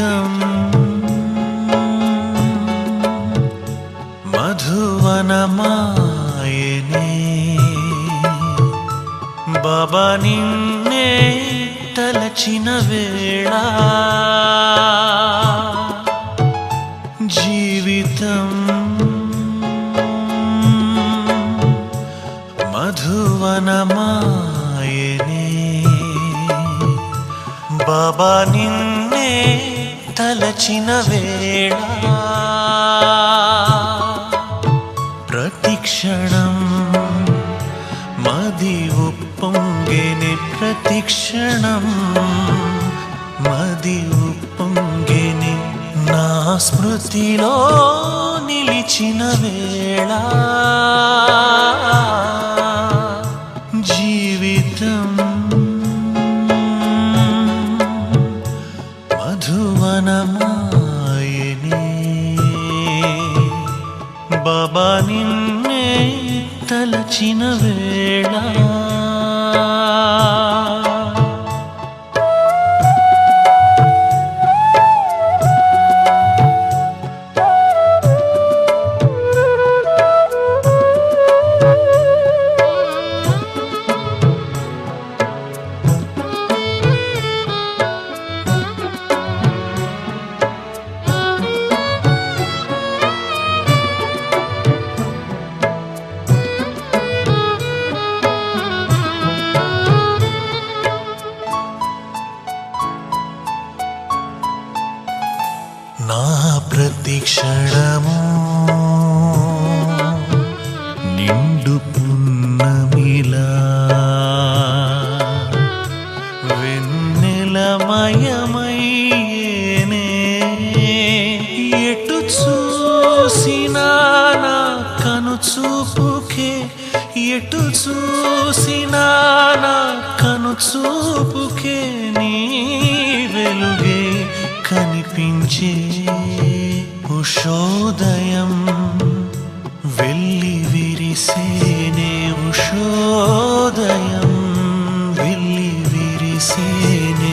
జీవితం మధువనమాయనే బాబా నిన్నే తలచిన వేళ జీవితం మధువనమాయనే బాబా నిన్నే తలచిన వేళ ప్రతిక్షణం మది ఉప్పొంగెనే ప్రతిక్షణం మది ఉప్పొంగెనే నా స్మృతిలో నిలిచిన వేళ జీవితం మధువనమాయనే బాబా నిన్నే తలచిన వేళ నా ప్రతి క్షణము నిండు పున్నమిలా వెన్నెలమయమయ్యేనే ఎటు చూసినా నా కను చూపుకే ఎటు చూసినా నా కను చూపుకే నీ వెలుగే కనిపించే ఉషోదయం వెళ్ళి విరిసేనే ఉషోదయం వెళ్ళి విరిసేనే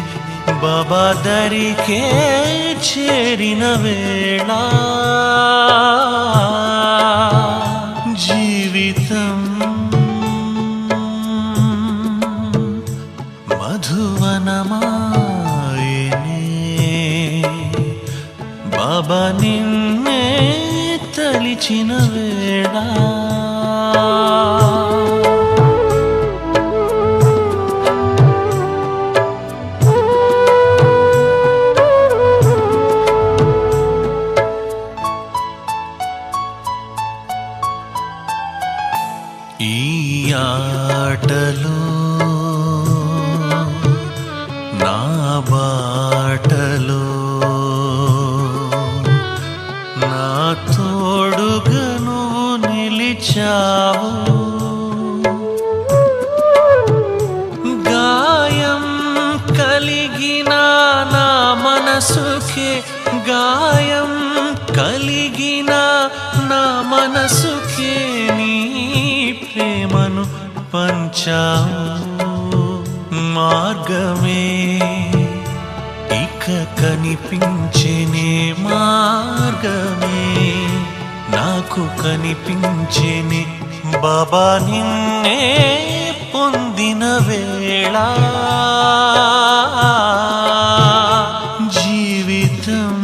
బాబా దరికే చేరిన వేళ జీవితం మధువనమాయనే బాబా నిన్నే తలిచిన వేళ ఈ ఆటలో నా బాటలో నా తోడుగా నువ్వు నిలిచావు గాయం కలిగిన నా మనసుకే గాయం కలిగిన నా మనసుకే నీ ప్రేమను పంచావు మార్గమే ఇక కనిపించేనే మార్గమే నాకు కనిపించేనే బాబా నిన్నే పొందిన వేళ జీవితం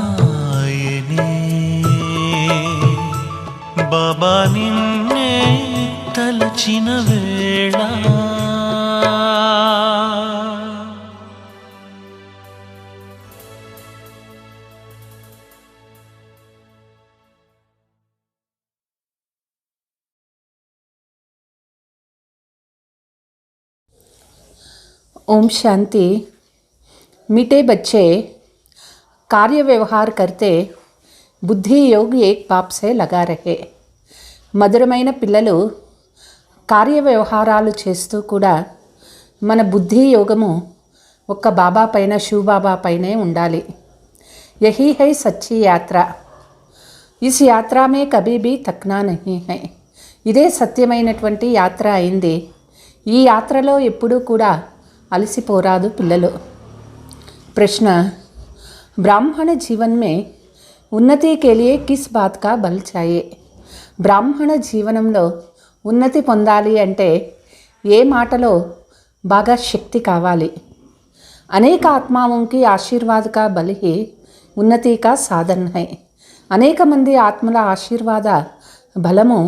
మధువనమాయనే బాబా నిన్నే తలచిన వేళ ओम शांति। मीठे बच्चे कार्य व्यवहार करते बुद्धि योग एक बाप से लगा रहे। మధురమైన పిల్లలు కార్య వ్యవహారాలు చేస్తూ కూడా మన బుద్ధి యోగము ఒక్క బాబా పైన శివ బాబా పైనే ఉండాలి। यही है सच्ची यात्रा। इस यात्रा में कभी भी थकना नहीं है। ఇదే సత్యమైనటువంటి యాత్ర అయింది। ఈ యాత్రలో ఎప్పుడూ కూడా అలసిపోరాదు పిల్లలు. प्रश्न, ब्राह्मण जीवन में उन्नति के लिए किस बात का बल चाहिए? బ్రాహ్మణ జీవనంలో ఉన్నతి పొందాలి అంటే ఏ మాటలో బాగా శక్తి కావాలి? అనేక ఆత్మాओं की आशीर्वाद का बल ही उन्नति का साधन है. అనేక మంది ఆత్మల ఆశీర్వాద బలము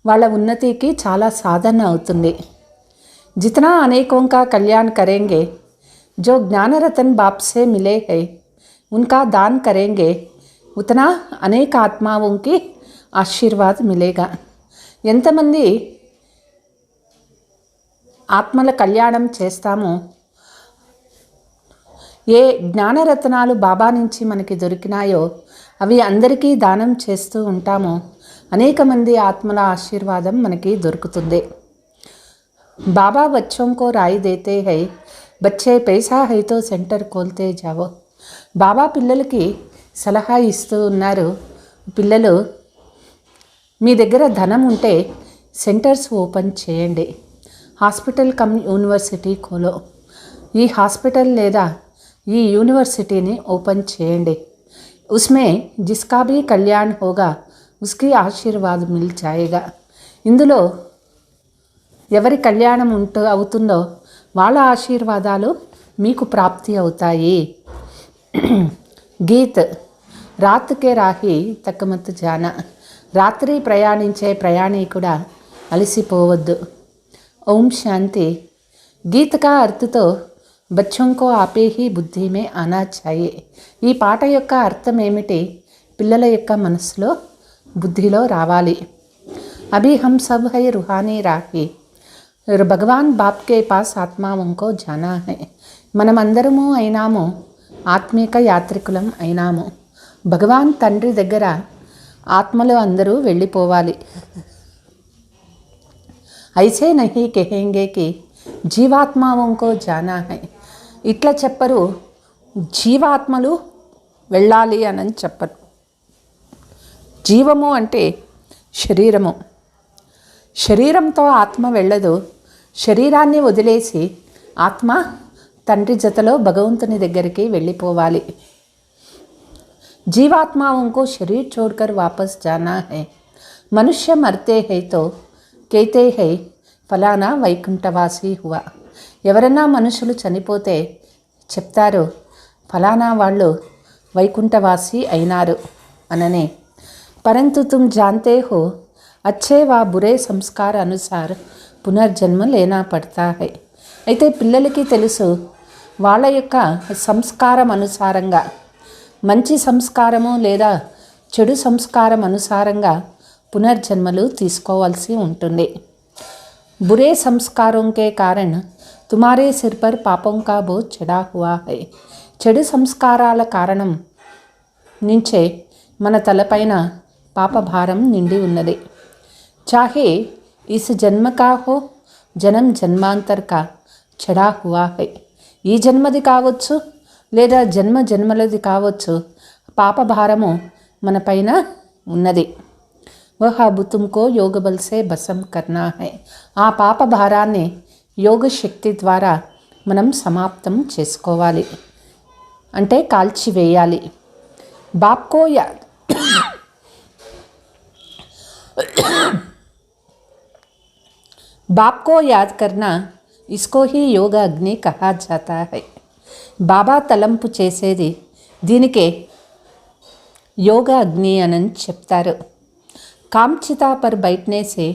వాళ్ళ ఉన్నతికి చాలా సాధన అవుతుంది. जितना अनेकों का कल्याण करेंगे, जो ज्ञान रतन बाप से मिले हैं उनका दान करेंगे, उतना अनेक आत्माओं की आशीर्वाद मिलेगा. ఎంతమంది ఆత్మల కళ్యాణం చేస్తామో, ఏ జ్ఞానరత్నాలు బాబా నుంచి మనకి దొరికినాయో అవి అందరికీ దానం చేస్తూ ఉంటామో అనేక మంది ఆత్మల ఆశీర్వాదం మనకి దొరుకుతుంది. बाबा बच्चों को राय देते हैं, बच्चे पैसा है तो सेंटर खोलते जाओ. బాబా పిల్లలకి సలహా ఇస్తూ ఉన్నారు, పిల్లలు మీ దగ్గర ధనం ఉంటే సెంటర్స్ ఓపెన్ చేయండి, హాస్పిటల్ కమ్ యూనివర్సిటీ ఖోలో. ఈ హాస్పిటల్ లేదా ఈ యూనివర్సిటీని ఓపెన్ చేయండి. उसमें जिसका भी कल्याण होगा उसकी आशीर्वाद मिल जाएगा. ఇందులో ఎవరి కళ్యాణం అవుతుందో వాళ్ళ ఆశీర్వాదాలు మీకు ప్రాప్తి అవుతాయి. గీత్, రాత్ కే రాహి తక్కమత్ జానా. రాత్రి ప్రయాణించే ప్రయాణికుడా అలసిపోవద్దు. ఓం శాంతి. గీత్ కా అర్థతో బచ్చోं को आपे ही బుద్ధి మే ఆనా చాయే. ఈ పాట యొక్క అర్థం ఏమిటి? పిల్లల యొక్క మనసులో బుద్ధిలో రావాలి. అభి హమ్ సబ్ హై రుహానీ రాహి, భగవాన్ బాప్ కే పాస్ ఆత్మాओं को जाना है. మనమందరము అయినాము ఆత్మీక యాత్రికులం అయినాము. భగవాన్ తండ్రి దగ్గర ఆత్మలు అందరూ వెళ్ళిపోవాలి. ఐసే నహీ కహేంగే కి జీవాత్మాओं को जाना है. ఇట్లా చెప్పరు, జీవాత్మలు వెళ్ళాలి అని చెప్పరు. జీవము అంటే శరీరము. శరీరంతో ఆత్మ వెళ్ళదు. శరీరాన్ని వదిలేసి ఆత్మ తండ్రి జతలో భగవంతుని దగ్గరికి వెళ్ళిపోవాలి. जीवात्माओं को शरीर छोड़कर वापस जाना है. मनुष्य मरते हैं तो कहते हैं फलाना వైకుంఠవాసి हुआ. ఎవరన్నా మనుషులు చనిపోతే చెప్తారు ఫలానా వాళ్ళు వైకుంఠవాసి అయినారు అననే. परंतु तुम जानते हो अच्छे व बुरे संस्कार अनुसार పునర్జన్మ లేనా పడతా హై. అయితే పిల్లలకి తెలుసు వాళ్ళ యొక్క సంస్కారం అనుసారంగా, మంచి సంస్కారము లేదా చెడు సంస్కారం అనుసారంగా పునర్జన్మలు తీసుకోవాల్సి ఉంటుంది. బురే సంస్కారం కే కారణ్ తుమారే సిర్ పర్ పాపం కా బోझ చడా హువా హై. చెడు సంస్కారాల కారణం నుంచే మన తలపైన పాపభారం నిండి ఉన్నది. చాహే ఇస్ జన్మ కా హో జనం జన్మాంతర్ కా చడా హువా హై. ఈ జన్మది కావచ్చు లేదా జన్మ జన్మలది కావచ్చు, పాపభారము మన పైన ఉన్నది. వహ అబ్ తుమ్కో యోగ బల్ సే భసం కర్నా హై. ఆ పాప భారాన్ని యోగ శక్తి ద్వారా మనం సమాప్తం చేసుకోవాలి, అంటే కాల్చివేయాలి. బాప్కో యాద్ बाप को याद करना, इसको ही योग अग्नि कहा जाता है. బాబా తలంపు చేసేది దీనికే యోగ అగ్ని అని చెప్తారు. कामचिता पर बैठने से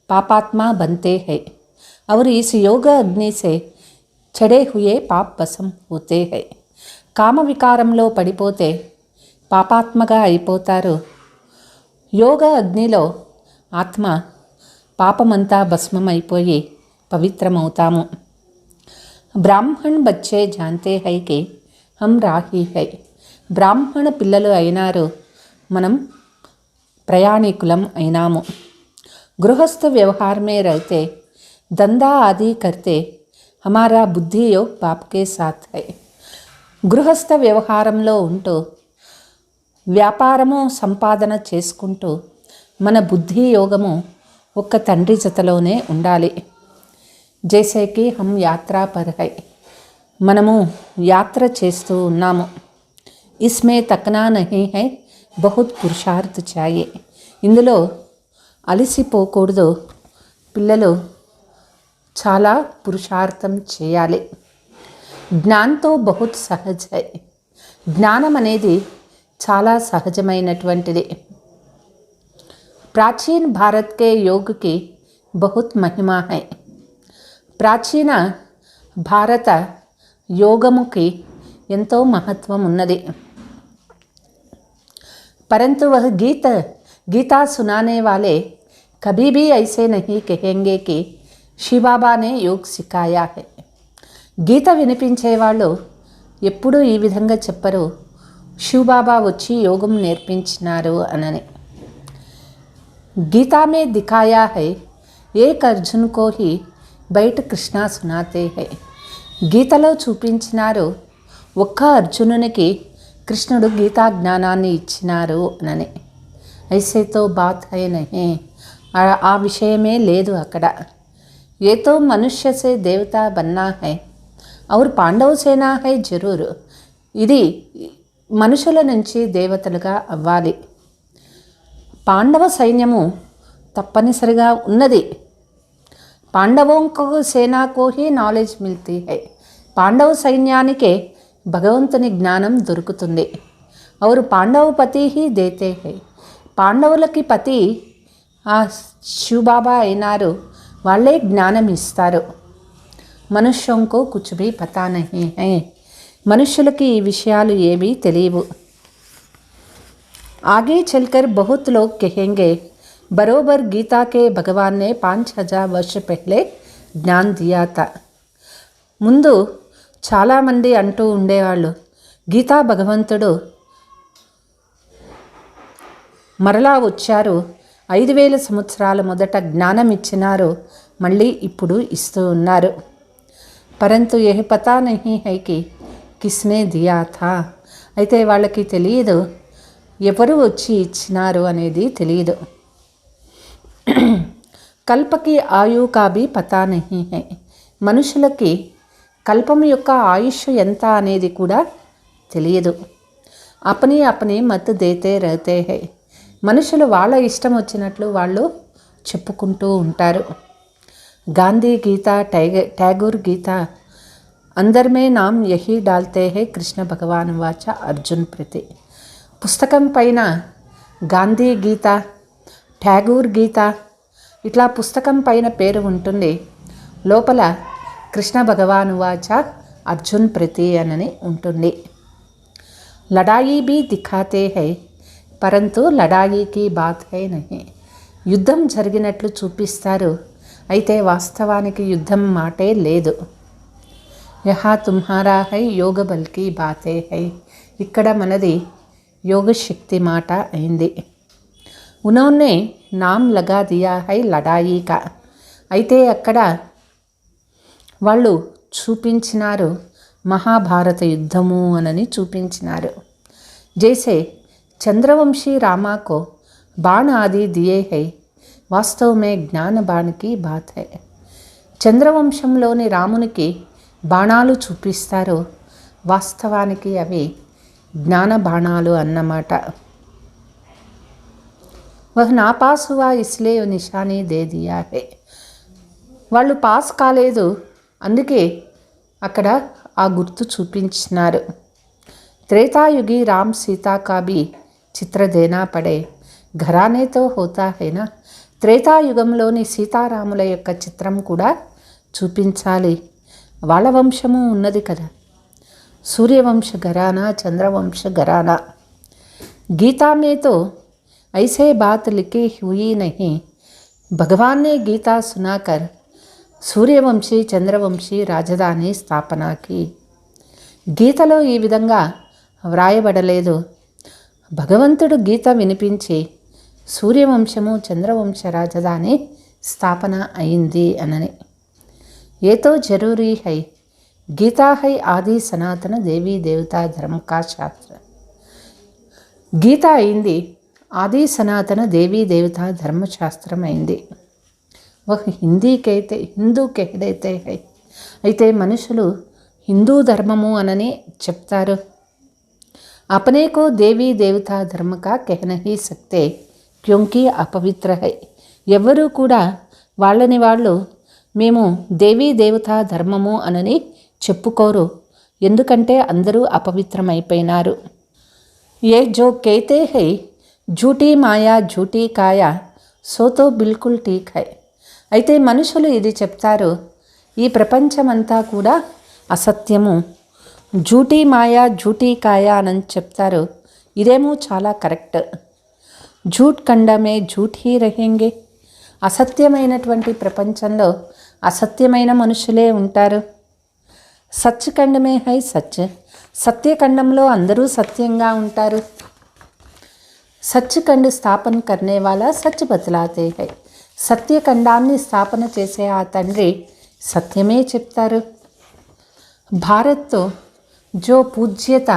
पापात्मा बनते हैं और इस योग अग्नि से चढ़े हुए पाप भस्म होते हैं. కామ వికారంలో పడిపోతే పాపాత్మగా అయిపోతారు. యోగ అగ్నిలో ఆత్మ పాపమంతా భస్మమైపోయి పవిత్రమవుతాము. బ్రాహ్మణ్ బచ్చే జాంతే హై కి హమ్ రాహి హై. బ్రాహ్మణ పిల్లలు అయినారు, మనం ప్రయాణికులం అయినాము. గృహస్థ వ్యవహార్ మే రహతే దందా ఆది కర్తే హమారా బుద్ధి యోగ్ బాప్ కే సాత్ హై. గృహస్థ వ్యవహారంలో ఉంటూ వ్యాపారము సంపాదన చేసుకుంటూ మన బుద్ధి యోగము ఒక్క తండ్రి జతలోనే ఉండాలి. జైసే కి హమ్ యాత్రా పర్ హై, మనము యాత్ర చేస్తూ ఉన్నాము. ఇస్మే తక్నా నహీ హై, బహుత్ పురుషార్థ్ చాయే, ఇందులో అలసిపోకూడదు, పిల్లలు చాలా పురుషార్థం చేయాలి. జ్ఞాన్తో బహుత్ సహజ్ హై, జ్ఞానం అనేది చాలా సహజమైనటువంటిది. ప్రాచీన భారత్ కే యోగ్ కి బహుత్ మహిమా హై, ప్రాచీన భారత యోగముకి ఎంతో మహత్వం ఉన్నది. परंतु वह गीता सुनाने वाले कभी भी ऐसे नहीं कहेंगे कि शिव बाबा ने योग सिखाया है. గీత వినిపించేవాళ్ళు ఎప్పుడూ ఈ విధంగా చెప్పరు, శివ్ బాబా వచ్చి యోగం నేర్పించినారు అనని. गीता में दिखाया है एक अर्जुन को ही బయట కృష్ణ సునాతే హై, గీతలో చూపించినారు ఒక్క అర్జునునికి కృష్ణుడు గీతా జ్ఞానాన్ని ఇచ్చినారు అని. ఐసేతో బాత్ హై నహీ, ఆ విషయమే లేదు అక్కడ. ఏతో మనుష్య సే దేవతా బన్నా హై ఔర్ పాండవ సేనా హై జరూర్, ఇది మనుషుల నుంచి దేవతలుగా అవ్వాలి. పాండవ సైన్యము తప్పనిసరిగా ఉన్నది. పాండవోంకో సేనాకో హీ నాలెడ్జ్ మిల్తీ హై, పాండవ సైన్యానికే భగవంతుని జ్ఞానం దొరుకుతుంది. ఔర్ పాండవ పతి హీ దేతే హై, పాండవులకి పతి ఆ శివబాబా అయినారు, వాళ్ళే జ్ఞానం ఇస్తారు. మనుష్యంకో కుచ్ భీ పతా నహీ హై, మనుష్యులకి ఈ విషయాలు ఏవీ తెలియవు. ఆగే చల్కర్ బహుత్ లోగ్ కహెంగే బరోబర్ గీతా కే భగవాన్ నే 5000 వర్ష పహలే జ్ఞాన్ దియా తా. ముందు చాలామంది అంటూ ఉండేవాళ్ళు, గీతా భగవంతుడు మరలా వచ్చారు, 5000 సంవత్సరాల మొదట జ్ఞానం ఇచ్చినారు, మళ్ళీ ఇప్పుడు ఇస్తూ ఉన్నారు. పరంతు యహ్ పతా నహీ హై కి కిస్నే దియా థా, అయితే వాళ్ళకి తెలియదు ఎవరు వచ్చి ఇచ్చినారు అనేది తెలియదు. కల్పకి ఆయు కా భీ పతా నహీ హై, మనుషులకి కల్పం యొక్క ఆయుష్ ఎంత అనేది కూడా తెలియదు. అపని అపని మత్ దేతే రహతే హై, మనుషులు వాళ్ళ ఇష్టం వచ్చినట్లు వాళ్ళు చెప్పుకుంటూ ఉంటారు. గాంధీ గీత, ట్యాగూర్ గీత, అందర్ మే నామ్ యహీ డాల్తే హై కృష్ణ భగవాన్ వాచ అర్జున్ ప్రతి. పుస్తకం పైన గాంధీ గీత, ట్యాగూర్ గీత, ఇట్లా పుస్తకం పైన పేరు ఉంటుంది, లోపల కృష్ణ భగవాన్ వాచ అర్జున్ ప్రతి అని ఉంటుంది. లడాయి భీ దిఖాతే హై పరంతు లడాయికి బాత్ హై నహీ, యుద్ధం జరిగినట్లు చూపిస్తారు, అయితే వాస్తవానికి యుద్ధం మాటే లేదు. యహా తుమ్హారా హై యోగ బల్కి బాతే హై, ఇక్కడ మనది యోగశక్తి మాట అయింది. ఉనోనే నామ్ లగా దియా హై లడాయి కా, అయితే అక్కడ వాళ్ళు చూపించినారు మహాభారత యుద్ధము అని చూపించినారు. జైసే చంద్రవంశీ రామాకో బాణ ఆది దియే హై, వాస్తవమే జ్ఞాన బాణకి బాత్ హై, చంద్రవంశంలోని రామునికి బాణాలు చూపిస్తారు, వాస్తవానికి అవి జ్ఞాన బాణాలు అన్నమాట. వహ్ నా పాస్ హువా ఇస్లే నిషానీ దే దియా హై, వాళ్ళు పాస్ కాలేదు అందుకే అక్కడ ఆ గుర్తు చూపించినారు. త్రేతాయుగి రామ్ సీతా కా భీ చిత్ర దేనా పడే, ఘరానేతో హోతా హైనా, త్రేతాయుగంలోని సీతారాముల యొక్క చిత్రం కూడా చూపించాలి, వాళ్ళ వంశము ఉన్నది కదా, सूर्यवंश घराना चंद्रवंश घराना. गीता में तो ऐसे बात लिखी हुई नहीं, भगवान ने गीता सुनाकर सूर्यवंशी चंद्रवंशी राजधानी स्थापना की. గీతలో ఈ విధంగా వ్రాయబడలేదు, భగవంతుడు గీత వినిపించి సూర్యవంశము చంద్రవంశ రాజధాని స్థాపన అయింది అనని. ఏతో జరూరీ హై, గీతా హై ఆది సనాతన దేవీ దేవతా ధర్మ కా శాస్త్ర. గీత అయింది ఆది సనాతన దేవీ దేవతా ధర్మశాస్త్రం అయింది. వహ్ హిందూ కెహదేతే హై. అయితే మనుషులు హిందూ ధర్మము అనని చెప్తారు. अपने को देवी देवता धर्म का कह नहीं सकते क्योंकि अपवित्र है. ఎవరు కూడా వాళ్ళని వాళ్ళు మేము దేవీ దేవతా ధర్మము అనని చెప్పుకోరు, ఎందుకంటే అందరూ అపవిత్రమైపోయినారు. ఏ జో కేతే హై झूठी మాయా झूठी కాయా సోతో బిల్కుల్ ఠీక్ హై. అయితే మనుషులు ఇది చెప్తారు, ఈ ప్రపంచమంతా కూడా అసత్యము, झूठी మాయా झूठी కాయా అని చెప్తారు. ఇదేమో చాలా కరెక్ట్. झूठ కండమే झूठ హీ రహేంగే. అసత్యమైనటువంటి ప్రపంచంలో అసత్యమైన మనుషులే ఉంటారు. సచ్ ఖండమే హై సచ్. సత్యఖండంలో అందరూ సత్యంగా ఉంటారు. సచ్ఖండ్ స్థాపన కర్నే వాలా సచ్ బతలాతే హై. సత్యఖండాన్ని స్థాపన చేసే ఆ తండ్రి సత్యమే చెప్తారు. భారత్తో जो पूज्य था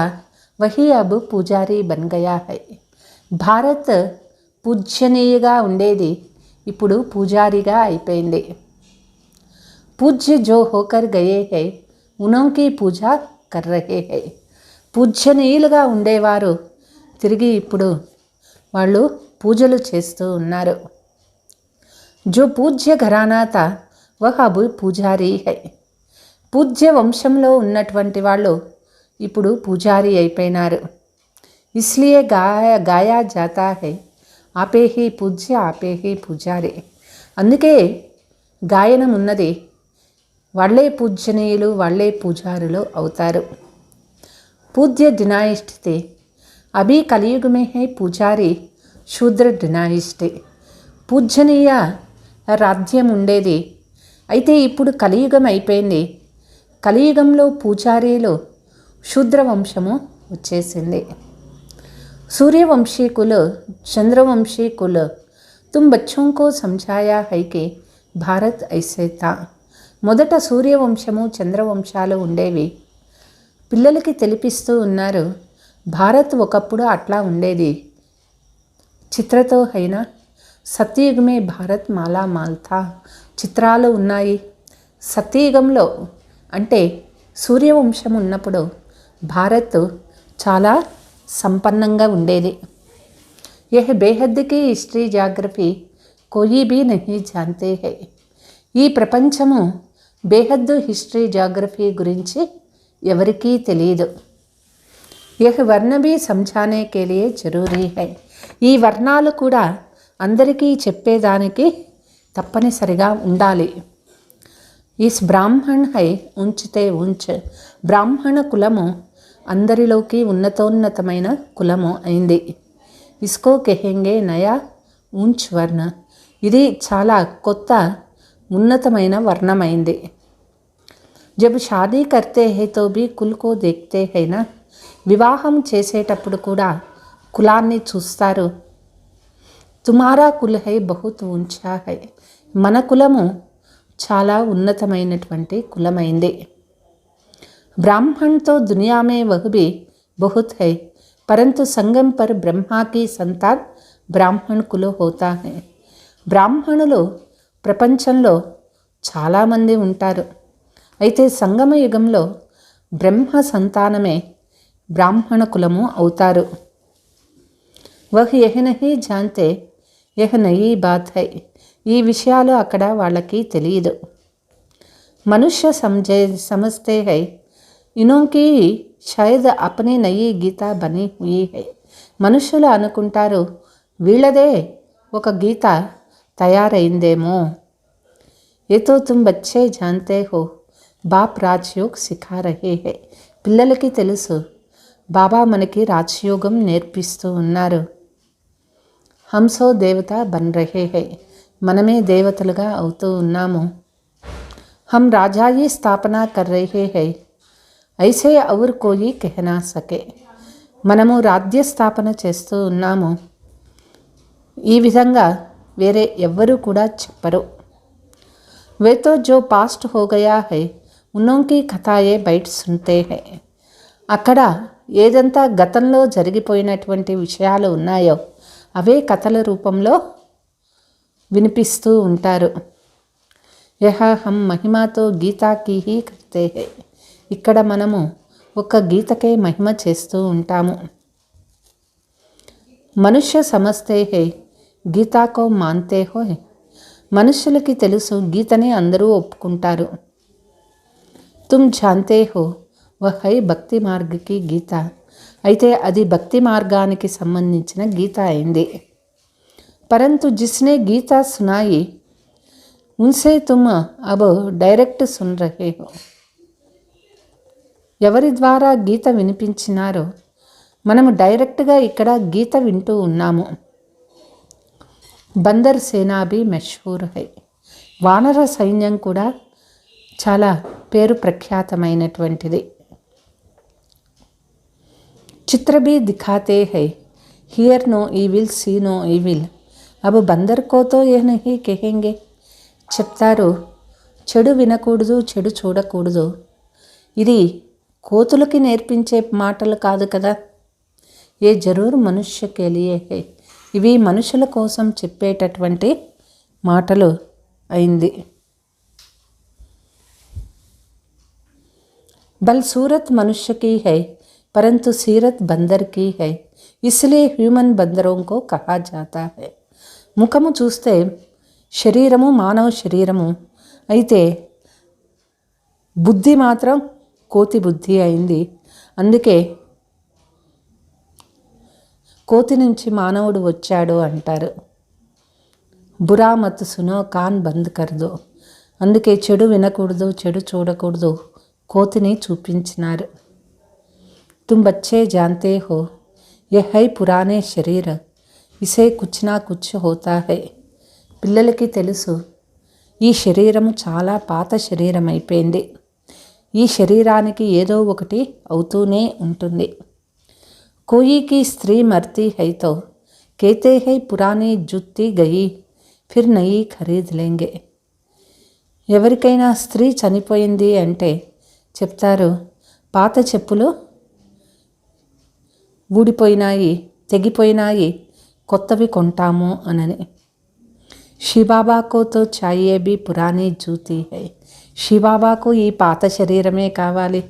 वही अब पुजारी बन गया है. భారత్ పూజ్యనీయగా ఉండేది ఇప్పుడు పూజారిగా అయిపోయింది. పూజ్య जो होकर गए हैं उनकी पूजा कर रहे हैं. పూజ్యనీయులుగా ఉండేవారు తిరిగి ఇప్పుడు వాళ్ళు పూజలు చేస్తూ ఉన్నారు. जो పూజ్య ఘరానా था वह अब పూజారీ है. పూజ్య వంశంలో ఉన్నటువంటి వాళ్ళు ఇప్పుడు పూజారి అయిపోయినారు. ఇస్లియే గాయా జాతా హై ఆపే హీ పూజ్య ఆపే హీ పూజారి. అందుకే గాయనం ఉన్నది, వాళ్ళే పూజ్యనీయులు వాళ్ళే పూజారులు అవుతారు. పూజ్య డినాయిస్ట్ थे అభి కలియుగ మే హై పూజారి శూద్ర డినాయిస్ట్. పూజ్యనీయ రాజ్యం ఉండేది, అయితే ఇప్పుడు కలియుగం అయిపోయింది. కలియుగంలో పూజారీలు శూద్రవంశము వచ్చేసింది. सूर्यवंशी कुल चंद्रवंशी कुल तुम बच्चों को समझाया है कि భారత్ ఐసే తా. మొదట సూర్యవంశము చంద్రవంశాలు ఉండేవి. పిల్లలకి తెలిపిస్తూ ఉన్నారు, భారత్ ఒకప్పుడు అట్లా ఉండేది. చిత్రతో అయినా సత్యయుగమే భారత్ మాలా మాల్తా. చిత్రాలు ఉన్నాయి. సత్యయుగంలో అంటే సూర్యవంశం ఉన్నప్పుడు భారత్ చాలా సంపన్నంగా ఉండేది. యహ్ బేహద్ కి హిస్టరీ జాగ్రఫీ కోయి భీ నహీ జాన్తే హై. ఈ ప్రపంచము బేహద్దు హిస్టరీ జాగ్రఫీ గురించి ఎవరికీ తెలియదు. యహ్ వర్ణ భీ సమఝానే కే లియే జరూరీ హై. ఈ వర్ణాలు కూడా అందరికీ చెప్పేదానికి తప్పనిసరిగా ఉండాలి. ఇస్ బ్రాహ్మణ్ హై ఉంచితే ఉంచ్. బ్రాహ్మణ కులము అందరిలోకి ఉన్నతోన్నతమైన కులము అయింది. ఇస్కో కెహెంగే నయా ఉంచ్ వర్ణ. ఇది చాలా కొత్త ఉన్నతమైన వర్ణమైంది. జబ్ షాదీ కర్తే హై తో భీ కుల్ కో దేఖ్తే హై నా. వివాహం చేసేటప్పుడు కూడా కులాన్ని చూస్తారు. తుమారా కుల్ హై బహుత్ ఊంచా హై. మన కులము చాలా ఉన్నతమైనటువంటి కులమైంది. ब्राह्मण तो दुनिया में वह भी बहुत है परंतु संगम पर ब्रह्मा की संतान ब्राह्मण कुल होता है. బ్రాహ్మణులు ప్రపంచంలో చాలామంది ఉంటారు, అయితే సంగమ యుగంలో బ్రహ్మ సంతానమే బ్రాహ్మణ కులము అవుతారు. వహ్ యహ్ నహీ జాన్తే యహ్ నయీ బాత్ హై. ఈ విషయాలు అక్కడ వాళ్ళకి తెలియదు. మనుష్య సమజ్తే హై ఇనోకి షాయద్ అప్నీ నయీ గీత బనీ హుయీ హై. మనుషులు అనుకుంటారు వీళ్ళదే ఒక గీత తయారైందేమో. ఏతో తుమ్ బచ్చే జాన్తే హో బాప్ రాజ్యోగ్ సిఖా రహే హై. పిల్లలకి తెలుసు బాబా మనకి రాజయోగం నేర్పిస్తూ ఉన్నారు. హంసో దేవత బన్ రహే హై. మనమే దేవతలుగా అవుతూ ఉన్నాము. హమ్ రాజాయి స్థాపన కర్ రహే హై ఐసే ఔర్ కోయి కెహనా సకే. మనము రాజ్య స్థాపన చేస్తూ ఉన్నాము, ఈ విధంగా వేరే ఎవ్వరూ కూడా చెప్పరు. వేతో జో పాస్ట్ హో గయా హై ఉన్నోంకి కథాయే బయట సున్తే హై. అక్కడ ఏదంతా గతంలో జరిగిపోయినటువంటి విషయాలు ఉన్నాయో అవే కథల రూపంలో వినిపిస్తూ ఉంటారు. యహ హం మహిమతో గీతాకి హీ కర్తే హై. ఇక్కడ మనము ఒక గీతకే మహిమ చేస్తూ ఉంటాము. మనుష్య సమస్తే హై గీతాకో మాన్తే హోయ్. మనుష్యులకి తెలుసు గీతని అందరూ ఒప్పుకుంటారు. తుమ్ జాన్తే హో వహ్ హై భక్తి మార్గకి గీత. అయితే అది భక్తి మార్గానికి సంబంధించిన గీత అయింది. పరంతు జిస్నే గీత సునాయి ఉన్సే తుమ్ అబ్ డైరెక్ట్ సున్ రహే హో. ఎవరి ద్వారా గీత వినిపించినారో మనము డైరెక్ట్గా ఇక్కడ గీత వింటూ ఉన్నాము. బందర్ సేనా భీ మషహూర్ హై. వానర సైన్యం కూడా చాలా పేరు ప్రఖ్యాతమైనటువంటిది. చిత్ర భీ దిఖాతే హై hear no evil see no evil అబ్ బందర్ కోతో ఏ నహీ కహెంగే. చెప్తారు, చెడు వినకూడదు, చెడు చూడకూడదు. ఇది కోతులకి నేర్పించే మాటలు కాదు కదా. ఏ జరూర్ మనుష్య కెలియే హై. ఇవి మనుషుల కోసం చెప్పేటటువంటి మాటలు అయింది. బల్ సూరత్ మనుష్యకి హై పరంతు సీరత్ బందర్కి హై. ఇస్లియే హ్యూమన్ బందరోంకో కహా జాతా హై. ముఖము చూస్తే శరీరము మానవ శరీరము, అయితే బుద్ధి మాత్రం కోతి బుద్ధి అయింది. అందుకే కోతి నుంచి మానవుడు వచ్చాడు అంటారు. బురా మత్ సునో కాన్ బంద్ కర్దో. అందుకే చెడు వినకూడదు, చెడు చూడకూడదు. కోతిని చూపించినారు. తుమ్ బచ్చే జాన్తే హో ఏ హై పురానే శరీర ఇసే కుచ్ నా కుచ్ హోతా హై. పిల్లలకి తెలుసు ఈ శరీరము చాలా పాత శరీరం అయిపోయింది. ఈ శరీరానికి ఏదో ఒకటి అవుతూనే ఉంటుంది. కోయికి స్త్రీ మర్తీ హై తో కేతే హై పురానీ జుత్తి గయి ఫిర్ నయి ఖరీద్ లేంగే. ఎవరికైనా స్త్రీ చనిపోయింది అంటే చెప్తారు, పాత చెప్పులు ఊడిపోయినాయి, తెగిపోయినాయి, కొత్తవి కొంటాము అనని. శివబాబాకో తో చాయే భీ పురానీ జూతీ హై. శివబాబాకు ఈ పాత శరీరమే కావాలి.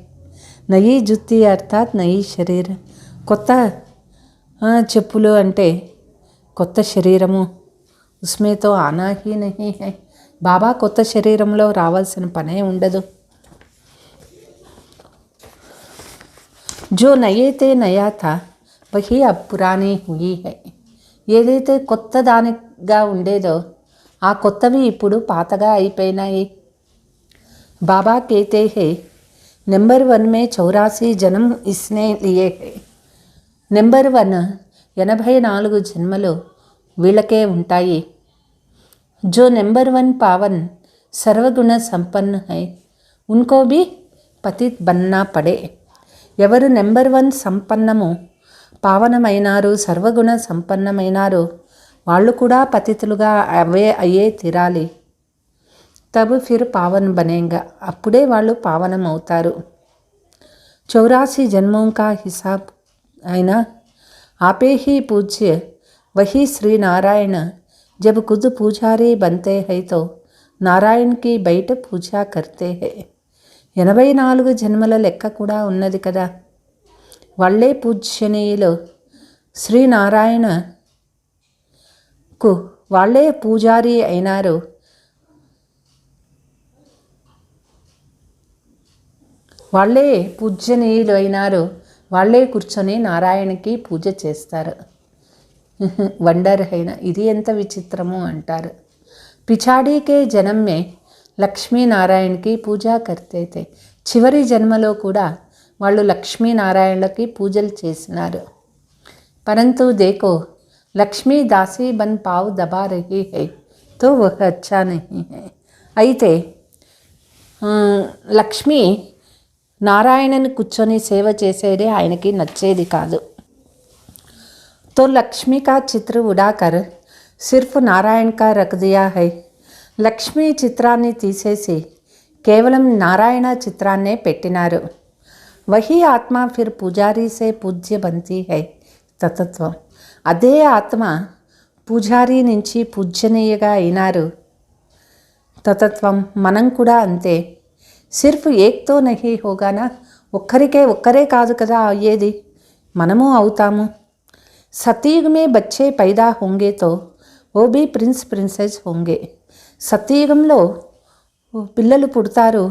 నయీ జుత్తి అర్థాత్ నయీ శరీరం. కొత్త చెప్పులు అంటే కొత్త శరీరము. ఉస్మే తో ఆనా హీ నహీ హై. బాబా కొత్త శరీరంలో రావాల్సిన పనే ఉండదు. జో నయేతే నయా థా వహీ అబ్ పురానీ హుయీ హై. ఏదైతే కొత్త దానిగా ఉండేదో ఆ కొత్తవి ఇప్పుడు పాతగా అయిపోయినాయి. బాబా కేతే హై నెంబర్ 1 మే 84 జన్మ ఇస్నే లియే హై. నెంబర్ 1 84 జన్మలు వీళ్ళకే ఉంటాయి. జో నెంబర్ 1 పావన్ సర్వగుణ సంపన్న హై ఉన్కో భీ పతిత్ బన్నా పడే. ఎవరు నెంబర్ 1 సంపన్నము పావనమైనారు, సర్వగుణ సంపన్నమైనారు, వాళ్ళు కూడా పతితులుగా అయ్యే తీరాలి. తబ్ ఫిర్ పావన్ బనేంగా. అప్పుడే వాళ్ళు పావనం అవుతారు. 84 జన్మోं का हिसाब అయినా आपे ही पूज्य वही श्री नारायण जब खुद पूजारी बनते हैं तो नारायण की బయట పూజా करते हैं. 84 జన్మల లెక్క కూడా ఉన్నది కదా. వాళ్ళే పూజ్యనీయులు. శ్రీనారాయణకు వాళ్ళే పూజారి అయినారు. వాళ్ళే పూజ్యనీయులు అయినారు. వాళ్ళే కూర్చొని నారాయణకి పూజ చేస్తారు. వండర్ అయినా ఇది ఎంత విచిత్రము అంటారు. పిచాడీకే జన్మే లక్ష్మీనారాయణకి పూజా కర్తే తే. చివరి జన్మలో కూడా వాళ్ళు లక్ష్మీనారాయణలకి పూజలు చేసినారు. పరంతు దేకో లక్ష్మీ దాసీ బన్ పావు దబా రహీ హై తో వహ్ అచ్చా నహీ హై. అయితే లక్ష్మీ నారాయణని కూర్చొని సేవ చేసేదే ఆయనకి నచ్చేది కాదు. తో లక్ష్మీ కా చిత్ర ఉడాకర్ సిర్ఫ్ నారాయణ కా రఖ్ దియా హై. లక్ష్మీ చిత్రాన్ని తీసేసి కేవలం నారాయణ చిత్రాన్నే పెట్టినారు. వహీ ఆత్మ ఫిర్ పూజారీ సే పూజ్య బంతీ హై తతత్వం. అదే ఆత్మ పూజారీ నుంచి పూజ్యనీయగా అయినారు. తతత్వం మనం కూడా అంతే. సిర్ఫ్ ఏక్తో నహీ హోగానా, ఒక్కరే కాదు కదా అయ్యేది, మనము అవుతాము. సతయుగ్ మే బచ్చే పైదా హోంగే తో ఓ భీ ప్రిన్స్ ప్రిన్సెస్ హోంగే. సతయుగంలో పిల్లలు పుడతారు,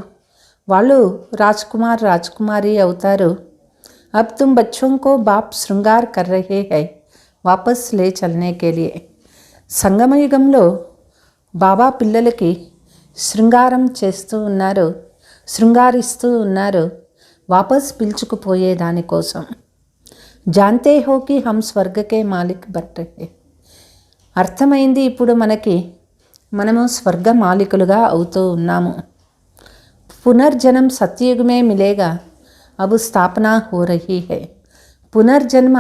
వాళ్ళు రాజ్కుమార్ రాజ్కుమారి అవుతారు. अब तुम बच्चों को बाप श्रृंगार कर रहे हैं वापस ले चलने के लिए. సంగమయుగంలో బాబా పిల్లలకి శృంగారం చేస్తూ ఉన్నారు, శృంగారిస్తూ ఉన్నారు, వాపస్ పిలుచుకుపోయే దానికోసం. జాన్తే హో కి హమ్ స్వర్గకే మాలిక్ బన్ రహే. అర్థమైంది ఇప్పుడు మనము స్వర్గ మాలికులుగా అవుతూ ఉన్నాము. పునర్జన్మ సత్యుగమే మిలేగా, అబు స్థాపన హో రహీ హై. పునర్జన్మ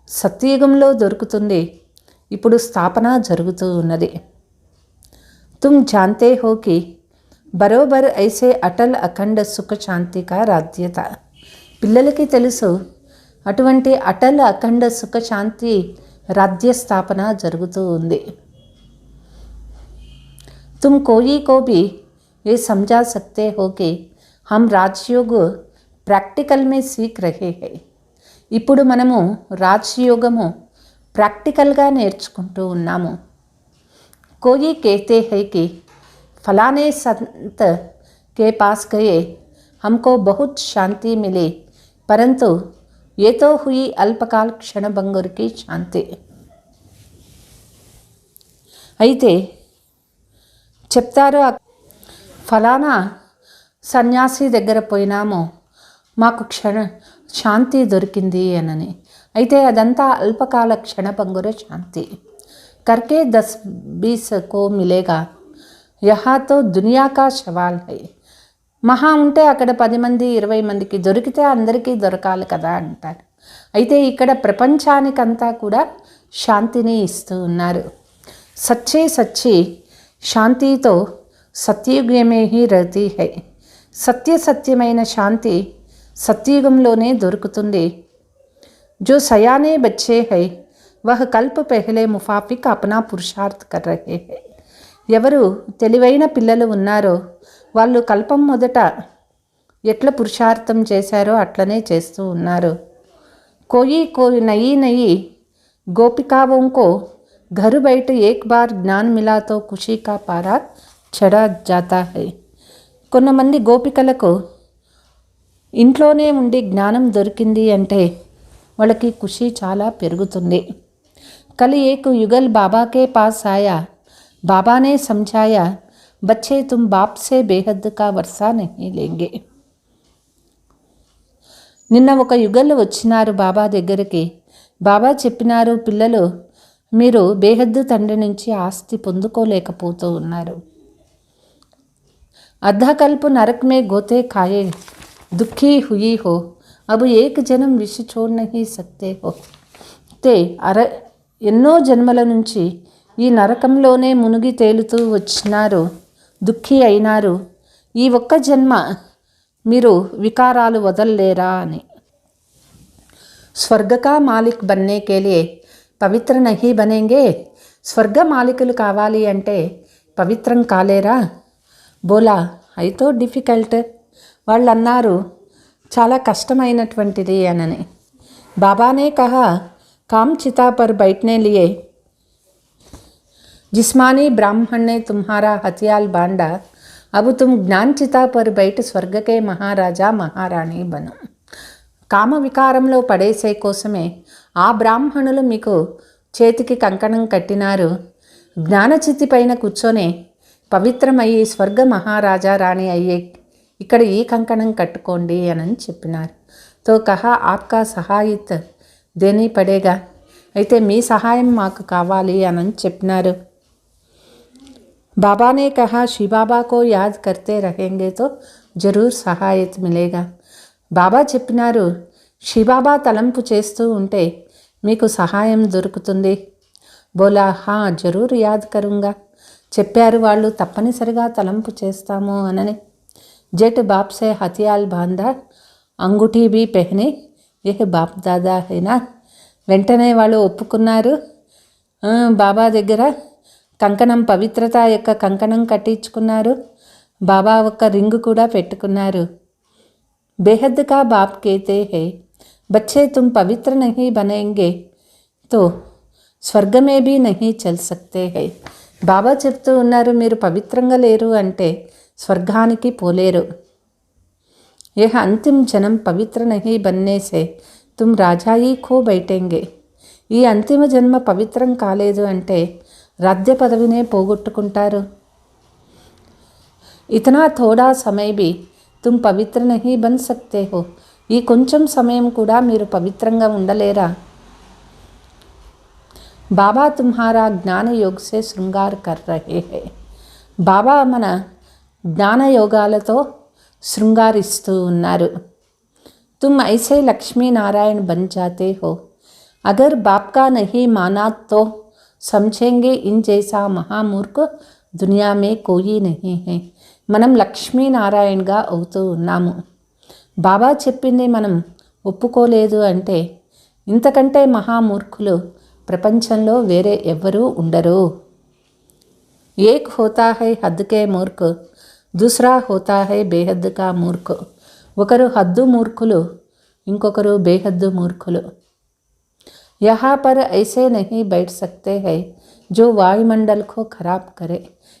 సత్యుగంలో దొరుకుతుంది, ఇప్పుడు స్థాపన జరుగుతూ ఉన్నది. తుమ్ జాన్తే హో కి బరోబర్ ఐసే అటల్ అఖండ సుఖ శాంతి కా రాధ్యత. పిల్లలకి తెలుసు అటువంటి అటల్ అఖండ సుఖ శాంతి రాజ్య స్థాపన జరుగుతూ ఉంది. తుమ్ కోయి కో భీ ये समझा सकते हो कि हम राजयोग ప్రాక్టికల్ మే సీక్ రహే హై. ఇప్పుడు మనము రాజయోగము ప్రాక్టికల్గా నేర్చుకుంటూ ఉన్నాము. కోయి కేతే హై కి ఫలానే సంత్ కే పాస్ గయే హమ్కో బహుత్ శాంతి మిలి, పరంతు ఏ తో హుయి అల్పకాల్ క్షణభంగుర్ కి శాంతి. అయితే చెప్తారు, ఫలానా సన్యాసి దగ్గర పోయినాము, మాకు శాంతి దొరికింది అనని. అయితే అదంతా అల్పకాల క్షణభంగుర శాంతి. కర్కే 10-20 కో మిలేగా, యహా తో దునియా కా సవాల్ హై. మహా ఉంటే అక్కడ 10 మంది 20 మందికి దొరికితే అందరికీ దొరకాలి కదా అంటారు. అయితే ఇక్కడ ప్రపంచానికంతా కూడా శాంతిని ఇస్తూ ఉన్నారు. సచ్చి శాంతితో సత్యుగమే హీ రహతీ హై. సత్యమైన శాంతి సత్యుగంలోనే దొరుకుతుంది. जो सयाने बच्चे हैं वह कल्प पहले मुफाफिक अपना पुरुषार्थ कर रहे हैं. ఎవరు తెలివైన పిల్లలు ఉన్నారో వాళ్ళు కల్పం మొదట ఎట్లా పురుషార్థం చేశారో అట్లనే చేస్తూ ఉన్నారు. कोई नई गोपिकाओं को घर बैठ एक बार ज्ञान मिला तो खुशी का पारा चढ़ा जाता है. కొంతమంది గోపికలకు ఇంట్లోనే ఉండి జ్ఞానం దొరికింది అంటే వాళ్ళకి ఖుషి చాలా పెరుగుతుంది. కల్ ఏక్ యుగల్ బాబాకే పాస్ ఆయా, బాబానే సమझाया బచ్చే తుమ్ బాప్ సే బేహద్ కా వర్షా నహీ లేంగే. నిన్న ఒక యుగల్ వచ్చినారు బాబా దగ్గరికి. బాబా చెప్పినారు, పిల్లలు మీరు బేహద్దు తండ్రి నుంచి ఆస్తి పొందుకోలేకపోతూ ఉన్నారు. అర్ధకల్పు నరక్ మే గోతే ఖాయే దుఃఖీ హుయి హో, అబు ఏక్ జన్మ విష చోడ్ నహీ సక్తే హో. ఎన్నో జన్మల నుంచి ఈ నరకంలోనే మునిగి తేలుతూ వచ్చినారు, దుఃఖీ అయినారు. ఈ ఒక్క జన్మ మీరు వికారాలు వదల్లేరా అని. స్వర్గ కా మాలిక్ బన్నే కే లియే పవిత్ర నహీ బనేంగే. స్వర్గ మాలికులు కావాలి అంటే పవిత్రం కాలేరా. బోలా అయితే డిఫికల్ట్. వాళ్ళు అన్నారు చాలా కష్టమైనటువంటిది అనని. బాబానే కహా కామ్ చితా పర్ బైఠనే లియే जिस्मानी ब्राह्मण ने तुम्हारा हथियाल बांधा, अब तुम ज्ञान चिता पर बैठ स्वर्ग के महाराजा महाराणी बनो. కామ వికారంలో పడేసే కోసమే ఆ బ్రాహ్మణులు మీకు చేతికి కంకణం కట్టినారు. జ్ఞానచితి పైన కూర్చొని పవిత్రమయ్యి స్వర్గ మహారాజా రాణి అయ్యే ఇక్కడ ఈ కంకణం కట్టుకోండి అని చెప్పినారు. తో కహా ఆప్కా సహాయిత్ దేనీ పడేగా, అయితే మీ సహాయం మాకు కావాలి అని చెప్పినారు. बाबा ने कहा शिव बाबा को याद करते रहेंगे तो जरूर सहायत मिलेगा. బాబా చెప్పినారు, శివబాబా తలంపు చేస్తూ ఉంటే మీకు సహాయం దొరుకుతుంది. బోలా హా జరూర్ యాద్ కరుంగా. చెప్పారు వాళ్ళు, తప్పనిసరిగా తలంపు చేస్తాము అనని. జట్ బాప్ సే హథియాల్ బాంధా అంగుఠీ బీ పెహనే ఏ బాప్ దాదా హేనా. వెంటనే వాళ్ళు ఒప్పుకున్నారు. బాబా దగ్గర కంకణం పవిత్రత యొక్క కంకణం కట్టించుకున్నారు. బాబా ఒక రింగు కూడా పెట్టుకున్నారు. బేహద్ కా బాప్ కేతే హై, బచ్చే తుమ్ పవిత్ర నహీ బనేంగే తో స్వర్గమే భీ నహీ చల్ సక్తే హై. బాబా చెప్తూ ఉన్నారు, మీరు పవిత్రంగా లేరు అంటే స్వర్గానికి పోలేరు. యహ అంతిమ జనం పవిత్ర నహీ బన్నే సే తుమ్ రాజాయి ఖో బైఠేంగే. ఈ అంతిమ జన్మ పవిత్రం కాలేదు అంటే రాజ్య పదవినే పోగొట్టుకుంటారు. ఇతనా థోడా సమయ భీ తుమ్ పవిత్ర నహీ బన్ సక్తే హో. ఈ కొంచెం సమయం కూడా మీరు పవిత్రంగా ఉండలేరా? బాబా తుమ్హారా జ్ఞాన యోగ సే శృంగార్ కర్ రహే హై. బాబా మన జ్ఞానయోగాలతో శృంగారిస్తూ ఉన్నారు. తుమ్ ఐసే లక్ష్మీనారాయణ బన్ జాతే హో. అగర్ బాప్ కా నహీ మానా తో సమझेंगे ఇన్ జైసా మహామూర్ఖ దునియా మే కోయి నహీ హై. మనం లక్ష్మీనారాయణగా అవుతూ ఉన్నాము. బాబా చెప్పింది మనం ఒప్పుకోలేదు అంటే ఇంతకంటే మహామూర్ఖులు ప్రపంచంలో వేరే ఎవ్వరూ ఉండరు. ఏక్ హోతా హై హద్ కే మూర్ఖ్, దూసరా హోతా హై బేహద్ కా మూర్ఖ్. ఒకరు హద్దు మూర్ఖులు, ఇంకొకరు బేహద్దు మూర్ఖులు. యహా పర్ ఐసే నహీ బైఠ్ సక్తే హై జో వాయుమండల్ కో ఖరాబ్ కరే.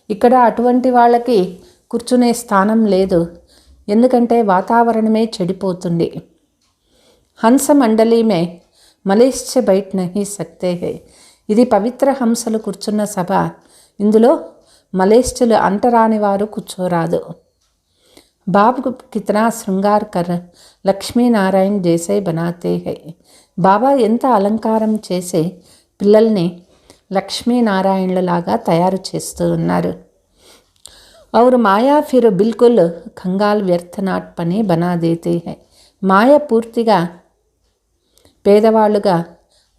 ఇక్కడ అటువంటి వాళ్ళకి కూర్చునే స్థానం లేదు, ఎందుకంటే వాతావరణమే చెడిపోతుంది. హంస మండలి మే మలేశ్చ బైఠ్ నహీ సక్తే హై. ఇది పవిత్ర హంసలు కూర్చున్న సభ, ఇందులో మలేశ్చులు అంటరాని వారు కూర్చోరాదు. బాబు కితనా శృంగార్ కర్ లక్ష్మీనారాయణ జైసే బనాతే హై. బాబా ఎంత అలంకారం చేసి పిల్లల్ని లక్ష్మీనారాయణలాగా తయారు చేస్తూ ఉన్నారు. और మాయా ఫిర్ బిల్కుల్ కంగాల్ వ్యర్థనాట్ పని బనా దేతే హై. మాయ పూర్తిగా పేదవాళ్ళుగా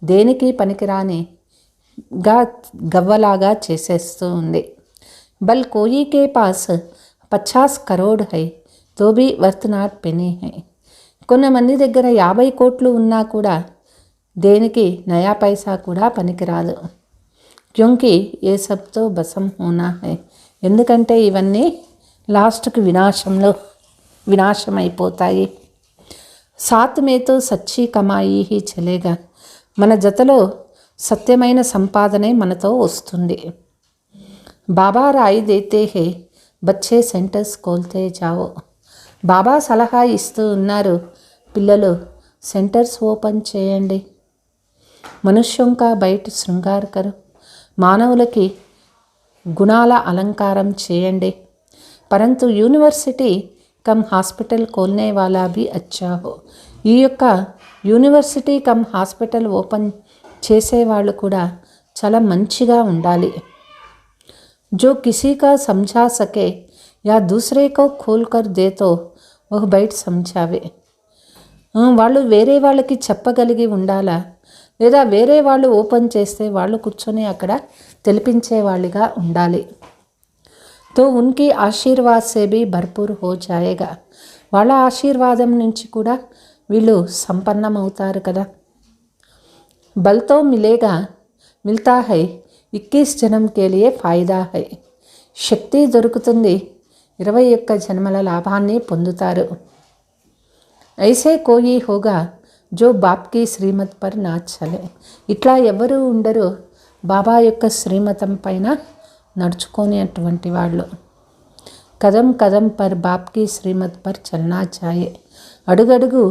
దేనికి పనికిరానిగా గవ్వలాగా చేసేస్తూ ఉంది. బల్ కోయి కే పాస్ 50 కరోడ్ హై తో భీ వర్తనాట్ పెనీ హై. కొంతమంది దగ్గర 50 కోట్లు ఉన్నా కూడా దేనికి నయా పైసా కూడా పనికిరాదు. క్యోంకి ఏ సబ్తో బసం హోనా హై. ఎందుకంటే ఇవన్నీ లాస్ట్కి వినాశమైపోతాయి. సాత్ మేతో సచ్చి కమాయి హీ చలేగా. మన జతలో సత్యమైన సంపాదనే మనతో వస్తుంది. బాబా రాయి దేతే హే బచ్చే సెంటర్స్ కోల్తే జావో. బాబా సలహా ఇస్తూ ఉన్నారు, పిల్లలు సెంటర్స్ ఓపెన్ చేయండి. మనుష్యంకా బయట శృంగార్ కరు. మానవులకి గుణాల అలంకారం చేయండి. పరంతు యూనివర్సిటీ కమ్ హాస్పిటల్ కోల్నే వాలా భీ అచ్చా హో. ఈ యొక్క యూనివర్సిటీ కమ్ హాస్పిటల్ ఓపెన్ చేసేవాళ్ళు కూడా చాలా మంచిగా ఉండాలి. जो किसी का समझा सके या दूसरे को खोल कर दे तो वह బయట समझावे. వాళ్ళు వేరే వాళ్ళకి చెప్పగలిగి ఉండాలా, లేదా వేరే వాళ్ళు ఓపెన్ చేస్తే వాళ్ళు కూర్చొని అక్కడ తెలిపించే వాళ్ళుగా ఉండాలి. తో ఉన్కి ఆశీర్వాద్ సే భీ భర్పూర్ హో జాయేగా. వాళ్ళ ఆశీర్వాదం నుంచి కూడా వీళ్ళు సంపన్నమవుతారు కదా. బల్తో మిల్తా హై 21 జన్మ కే లియే ఫాయిదా హై. శక్తి దొరుకుతుంది, 21 జన్మల లాభాన్ని పొందుతారు. ఐసే కోయి హోగా జో బాప్కి శ్రీమత్ పర్ నా చలే. ఇట్లా ఎవరు ఉండరు బాబా యొక్క శ్రీమతం పైన నడుచుకునేటువంటి వాళ్ళు. కదం కదం పర్ బాప్కి శ్రీమత్ పర్ చల్నా చాయే. అడుగడుగు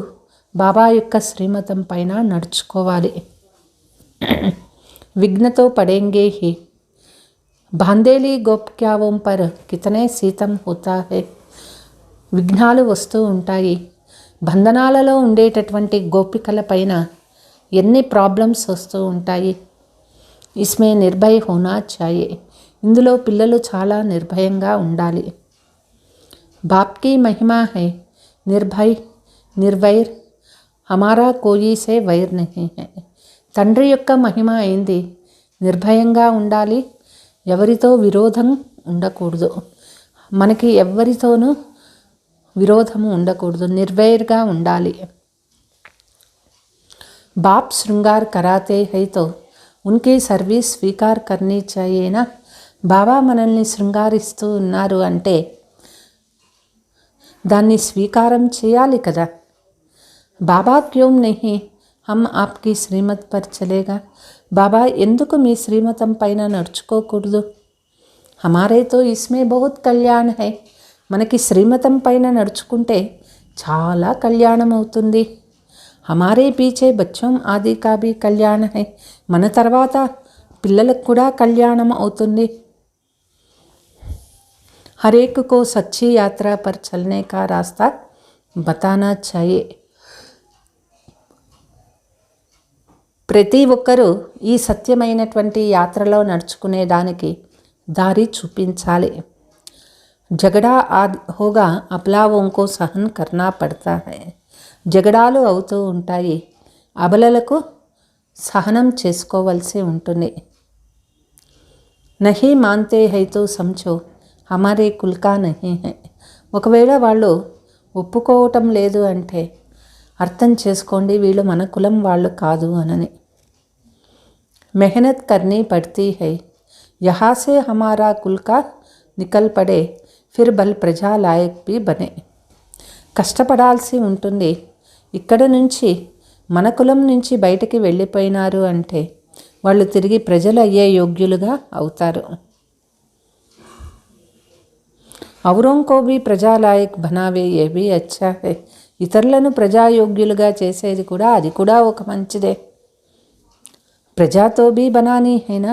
బాబా యొక్క శ్రీమతం పైన నడుచుకోవాలి. విఘ్నతో పడేంగే హీ. బాందేలి గోప్యావం పర్ కితనే శీతం హోతా హై. విఘ్నాలు వస్తూ ఉంటాయి. బంధనాలలో ఉండేటటువంటి గోపికల పైన ఎన్ని ప్రాబ్లమ్స్ వస్తూ ఉంటాయి. ఇస్మే నిర్భయ్ హోనా చాయే. ఇందులో పిల్లలు చాలా నిర్భయంగా ఉండాలి. బాప్కి మహిమా హై నిర్భయ్ నిర్వైర్ హమారా కోయి సే వైర్ నహీ హై. తండ్రి యొక్క మహిమ అయింది నిర్భయంగా ఉండాలి, ఎవరితో విరోధం ఉండకూడదు. మనకి ఎవరితోనూ విరోధము ఉండకూడదు, నిర్భయంగా ఉండాలి. బాప్ శృంగార్ కరాతే హై తో ఉన్కి సర్వీస్ స్వీకార్ కర్నీ చాయేనా. బాబా మనల్ని శృంగారిస్తూ ఉన్నారు అంటే దాన్ని స్వీకారం చేయాలి కదా. బాబా క్యోం నహీ హమ్ ఆప్కి శ్రీమత్ పర్ చలేగా, బాబా ఎందుకు మీ శ్రీమతం పైన నడుచుకోకూడదు. హమారే తో ఇస్మే బహుత్ కళ్యాణ్ హై, మనకి శ్రీమతం పైన నడుచుకుంటే చాలా కళ్యాణం అవుతుంది. హమారే పీచే బచ్చోం ఆది కా భీ కళ్యాణ్ హై, మన తర్వాత పిల్లలకు కూడా కళ్యాణం అవుతుంది. हर एक को सच्ची यात्रा पर चलने का रास्ता बताना चाहिए. ప్రతి ఒక్కరూ ఈ సత్యమైనటువంటి యాత్రలో నడుచుకునే దానికి దారి చూపించాలి. జగడా హోగా అబలావోంకో సహన్ కర్నా పడతా హై, జగడాలు అవుతూ ఉంటాయి, అబలలకు సహనం చేసుకోవలసి ఉంటుంది. నహీ మాన్తే హై తో సమझो హమారే కుల్కా నహీ హై, ఒకవేళ వాళ్ళు ఒప్పుకోవటం లేదు అంటే అర్థం చేసుకోండి వీళ్ళు మన కులం వాళ్ళు కాదు అనని. మెహనత్ కర్నీ పడతీ హై, యహా సే హమారా కుల్కా నికల్ పడే ఫిర్ బల్ ప్రజా లాయక్ భీ బనే, కష్టపడాల్సి ఉంటుంది. ఇక్కడ నుంచి మన కులం నుంచి బయటికి వెళ్ళిపోయినారు అంటే వాళ్ళు తిరిగి ప్రజలు అయ్యే యోగ్యులుగా అవుతారు. ఔరోంకో భీ ప్రజాలాయక్ బనావే ఏ భీ అచ్చా హై, ఇతరులను ప్రజాయోగ్యులుగా చేసేది కూడా అది కూడా ఒక మంచిదే. ప్రజాతో భీ బనానీ హైనా,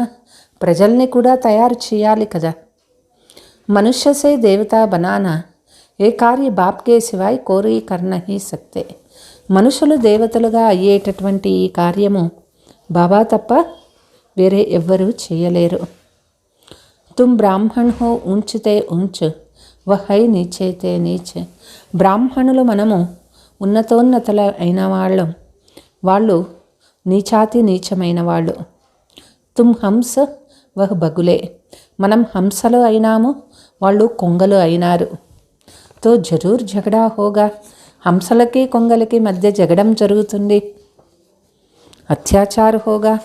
ప్రజల్ని కూడా తయారు చేయాలి కదా. మనుష్య సే దేవతా బనానా ఏ కార్య బాప్కే సివాయ్ కోరీ కర్ నహీ సక్తే, మనుషులు దేవతలుగా అయ్యేటటువంటి ఈ కార్యము బాబా తప్ప వేరే ఎవ్వరూ చేయలేరు. తుమ్ బ్రాహ్మణ్ హో ఊంచితే ఊంచ్ వహై నీచైతే నీచ్, బ్రాహ్మణులు మనము ఉన్నతోన్నతల అయిన వాళ్ళం, వాళ్ళు నీచాతి నీచమైన వాళ్ళు. తుమ్ హంస వహ్ బగులే, మనం హంసలు అయినాము, వాళ్ళు కొంగలు అయినారు. తో జరూర్ జగడా హోగా, హంసలకి కొంగలకి మధ్య జగడం జరుగుతుంది. అత్యాచార హోగా,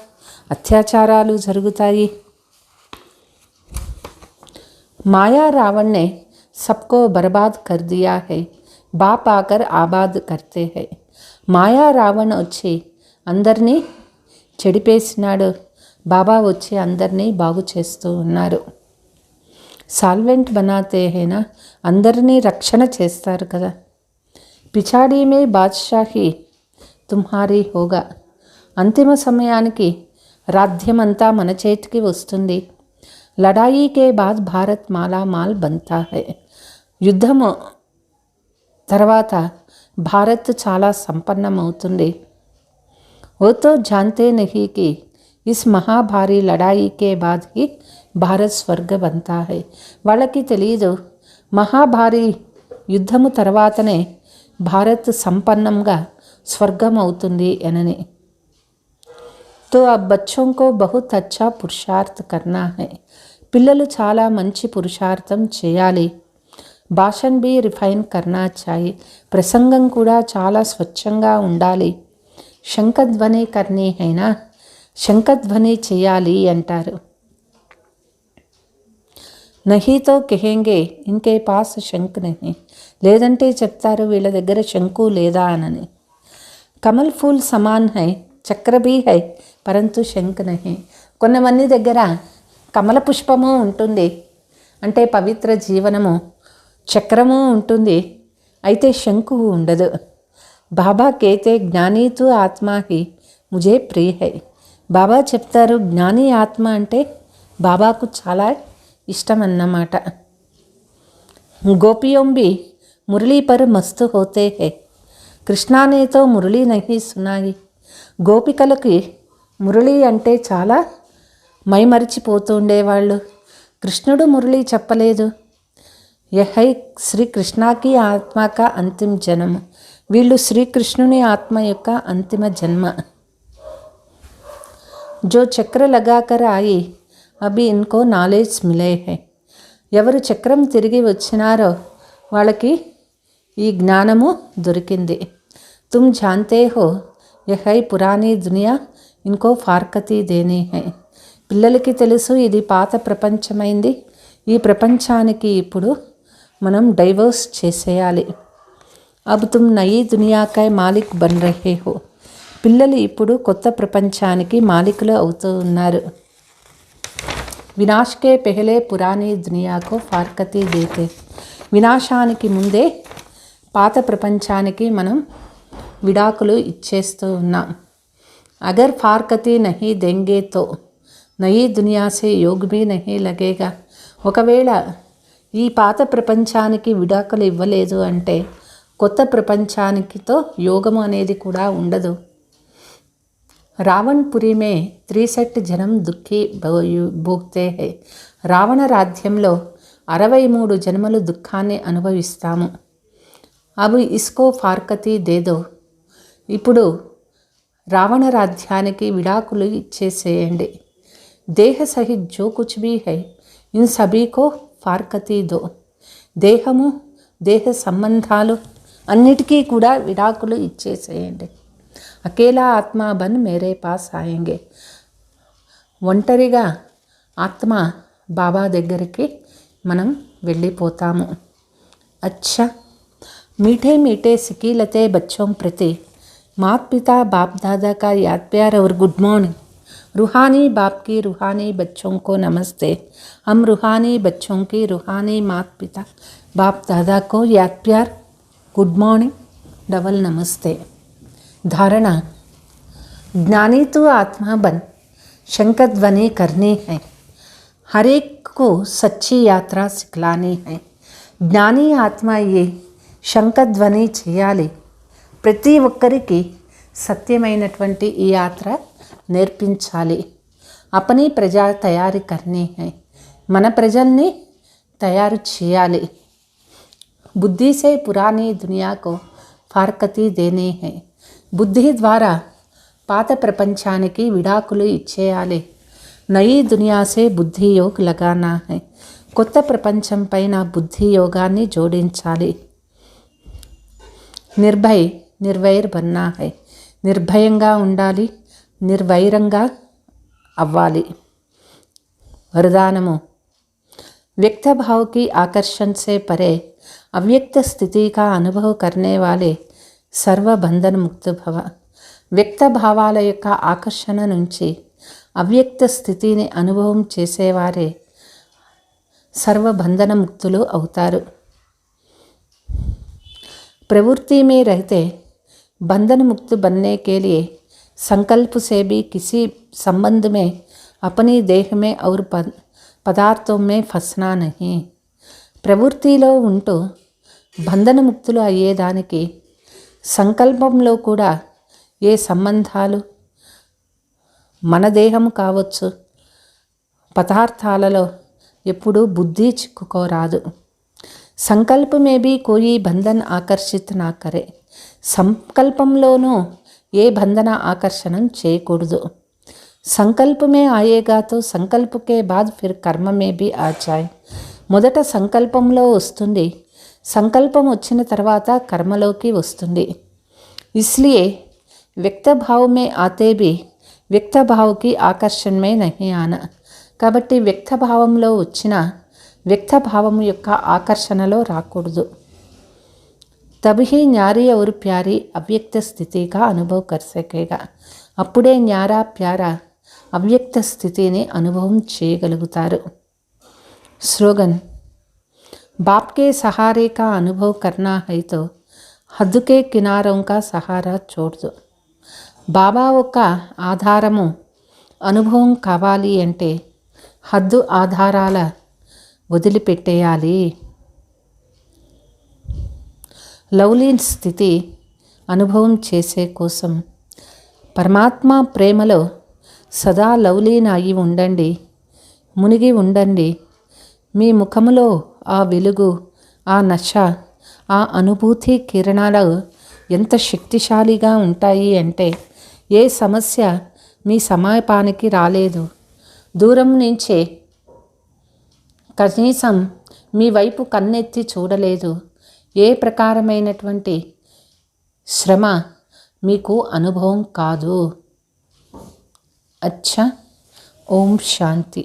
అత్యాచారాలు జరుగుతాయి. మాయా రావణ్ ने सबको बर्बाद कर दिया है, बाप आकर आबाद करते हैं. మాయా రావణ్ వచ్చి అందరినీ చెడిపేసినాడు, బాబా వచ్చి అందరినీ బాగు చేస్తూ ఉన్నారు. సాల్వెంట్ బనాతే హైనా, అందరినీ రక్షణ చేస్తారు కదా. పిచాడీ మే బాద్షాహీ తుమ్హారీ హోగా, అంతిమ సమయానికి రాజ్యమంతా మన చేతికి వస్తుంది. లడాయి కే బాద్ భారత్ మాలామాల్ బంతా హై, యుద్ధము తర్వాత భారత్ చాలా సంపన్నమవుతుంది. ఓ తో జాన్తే నహీ కి ఇస్ మహాభారీ లడాయి కే బాద్ హీ భారత్ స్వర్గ బంతా హై, వాళ్ళకి తెలియదు మహాభారీ యుద్ధము తర్వాతనే భారత్ సంపన్నంగా స్వర్గం అవుతుంది అనని. తో అబ్ బచ్చోం కో బహుత్ అచ్చా పురుషార్థ్ కర్నా హై, పిల్లలు చాలా మంచి పురుషార్థం చేయాలి. భాషణ్ బీ రిఫైన్ కర్నా చాయి, ప్రసంగం కూడా చాలా స్వచ్ఛంగా ఉండాలి. శంఖధ్వని కర్నీ అయినా, శంఖధ్వని చేయాలి అంటారు. నహీతో కెహెంగే ఇన్కే పాస్ శంఖ్ నహీ, లేదంటే చెప్తారు వీళ్ళ దగ్గర శంకు లేదా అనని. కమల్ ఫూల్ సమాన్ హై చక్ర భీ హై పరంతు శంఖ్ నహీ, కొంతమంది దగ్గర కమల పుష్పము ఉంటుంది అంటే పవిత్ర జీవనము, చక్రము ఉంటుంది, అయితే శంకు ఉండదు. బాబా కేతే జ్ఞానీతు ఆత్మా హి ముజే ప్రియ హై, బాబా చెప్తారు జ్ఞాని ఆత్మ అంటే బాబాకు చాలా ఇష్టం అన్నమాట. గోపియోం భీ మురళీ పర్ మస్తు హోతే హై, కృష్ణానేతో మురళీ నహీ సునాయి, గోపికలకి మురళి అంటే చాలా మైమరిచిపోతూ ఉండేవాళ్ళు. కృష్ణుడు మురళి చెప్పలేదు. యహై శ్రీకృష్ణకి ఆత్మక అంతిమ జన్మ, వీళ్ళు శ్రీకృష్ణుని ఆత్మ యొక్క అంతిమ జన్మ. జో చక్ర లగాకర్ ఆయి అభి ఇన్కో నాలెడ్జ్ మిలే హై, ఎవరు చక్రం తిరిగి వచ్చినారో వాళ్ళకి ఈ జ్ఞానము దొరికింది. తుమ్ జాన్తే హో యహై పురానీ దునియా ఇన్కో ఫార్కతీ దేనీ హై, పిల్లలకి తెలుసు ఇది పాత ప్రపంచమైంది, ఈ ప్రపంచానికి ఇప్పుడు మనం డైవర్స్ చేసేయాలి. అబ్ తుమ్ నయీ దునియాకై మాలిక్ బన్ రహే హో. పిల్లలు ఇప్పుడు కొత్త ప్రపంచానికి మాలికులు అవుతూ ఉన్నారు. వినాష్కే పెహలే పురాణీ దునియాకో ఫార్కతీ దేతే. వినాశానికి ముందే పాత ప్రపంచానికి మనం విడాకులు ఇచ్చేస్తూ ఉన్నాం. అగర్ ఫార్కతీ నహీ దెంగే తో నయీ దునియా సే యోగ్ భీ నహీ లగేగా. ఒకవేళ ఈ పాత ప్రపంచానికి విడాకులు ఇవ్వలేదు అంటే కొత్త ప్రపంచానికితో యోగము అనేది కూడా ఉండదు. రావణ్పురి మే 63 జనం దుఃఖీ భోగ్తే హై. రావణ రాజ్యంలో 63 జన్మలు దుఃఖాన్ని అనుభవిస్తాము. అబ్ ఇస్కో ఫార్కతీ దేదో. ఇప్పుడు రావణ రాజ్యానికి విడాకులు ఇచ్చేసేయండి. దేహ సహిత్ జో కుచ్ భీ హై ఇన్ సభీకో ఫార్కతీ దో. దేహము, దేహ సంబంధాలు అన్నిటికీ కూడా విడాకులు ఇచ్చేసేయండి. అకేలా ఆత్మ బన్ మేరే పాస్ ఆయేంగే. ఒంటరిగా ఆత్మ బాబా దగ్గరికి మనం వెళ్ళిపోతాము. అచ్చా, मीठे मीठे सिकीलते बच्चों प्रति मात पिता बाप दादा का याद प्यार और गुड मॉर्निंग. रूहानी बाप की रूहानी बच्चों को नमस्ते. हम रूहानी बच्चों की रूहानी मात पिता बाप दादा को याद प्यार, गुड मॉर्निंग, डबल नमस्ते. धारणा. ज्ञानी तो आत्मा बन शंकर ध्वनि करनी है. हर एक को सच्ची यात्रा सिखलानी है. జ్ఞాని ఆత్మ అయ్యి శంఖధ్వని చేయాలి. ప్రతి ఒక్కరికి సత్యమైనటువంటి ఈ యాత్ర నేర్పించాలి. అపని ప్రజా తయారీ కర్నీ హై. మన ప్రజల్ని తయారు చేయాలి. బుద్ధి సే పురానీ దునియాకు ఫార్కతీ దేనే హై. బుద్ధి ద్వారా పాత ప్రపంచానికి విడాకులు ఇచ్చేయాలి. నయీ దునియా సే బుద్ధి యోగ్ లగానా హై. కొత్త ప్రపంచం పైన బుద్ధి యోగాన్ని జోడించాలి. నిర్భయ్ నిర్వైర్ బన్నా హై. నిర్భయంగా ఉండాలి, నిర్వైరంగా అవ్వాలి. వరదానము. వ్యక్త భాव की आकर्षण से परे अव्यक्त स्थिति का अनुभव करने वाले సర్వబంధన ముక్త భవ. వ్యక్త భావాల యొక్క ఆకర్షణ నుంచి అవ్యక్త స్థితిని అనుభవం చేసేవారే సర్వబంధన ముక్తులు అవుతారు. प्रवृत्ति में रहते बंधन मुक्त बनने के लिए संकल्प से भी किसी संबंध में अपनी देह में और पदार्थों में फंसना नहीं. ప్రవృత్తిలో ఉంటూ బంధనముక్తులు అయ్యేదానికి సంకల్పంలో కూడా ఏ సంబంధాలు, మన దేహం కావచ్చు, పదార్థాలలో ఎప్పుడూ బుద్ధి చిక్కుకోరాదు. సంకల్ప మే భీ కోయి బంధన్ ఆకర్షిత్ నా కరే. సంకల్పంలోనూ ఏ బంధన ఆకర్షణం చేయకూడదు. సంకల్ప మే ఆయేగా తో సంకల్ప కే బాద్ ఫిర్ కర్మ మే భీ ఆ జాయ్. మొదట సంకల్పంలో వస్తుంది, సంకల్పం వచ్చిన తర్వాత కర్మలోకి వస్తుంది. ఇస్లియే వ్యక్త భావ్ మే ఆతే భీ వ్యక్త భావ్కి ఆకర్షణ మే నహీ ఆనా. కాబట్టి వ్యక్త భావంలో వచ్చిన వ్యక్త భావం యొక్క ఆకర్షణలో రాకూడదు. తబహీ న్యారీ और ప్యారీ అవ్యక్త స్థితిగా అనుభవ కర్ సకేగా. అప్పుడే న్యారా ప్యారా అవ్యక్త స్థితిని అనుభవం చేయగలుగుతారు. స్లోగన్. बाप के सहारे का अनुभव करना है तो हद के किनारों का सहारा छोड़ दो. బాబా ఒక ఆధారము అనుభవం కావాలి అంటే హద్దు ఆధారాల వదిలిపెట్టేయాలి. లవ్లీ స్థితి అనుభవం చేసే కోసం పరమాత్మ ప్రేమలో సదా లవ్లీన అయి ఉండండి, మునిగి ఉండండి. మీ ముఖములో ఆ వెలుగు, ఆ నశ, ఆ అనుభూతి కిరణాలు ఎంత శక్తిశాలిగా ఉంటాయి అంటే ఏ సమస్య మీ సమీపానికి రాలేదు. దూరం నుంచే కనీసం మీ వైపు కన్నెత్తి చూడలేదు. ఏ ప్రకారమైనటువంటి శ్రమ మీకు అనుభవం కాదు. అచ్చా, ఓం శాంతి.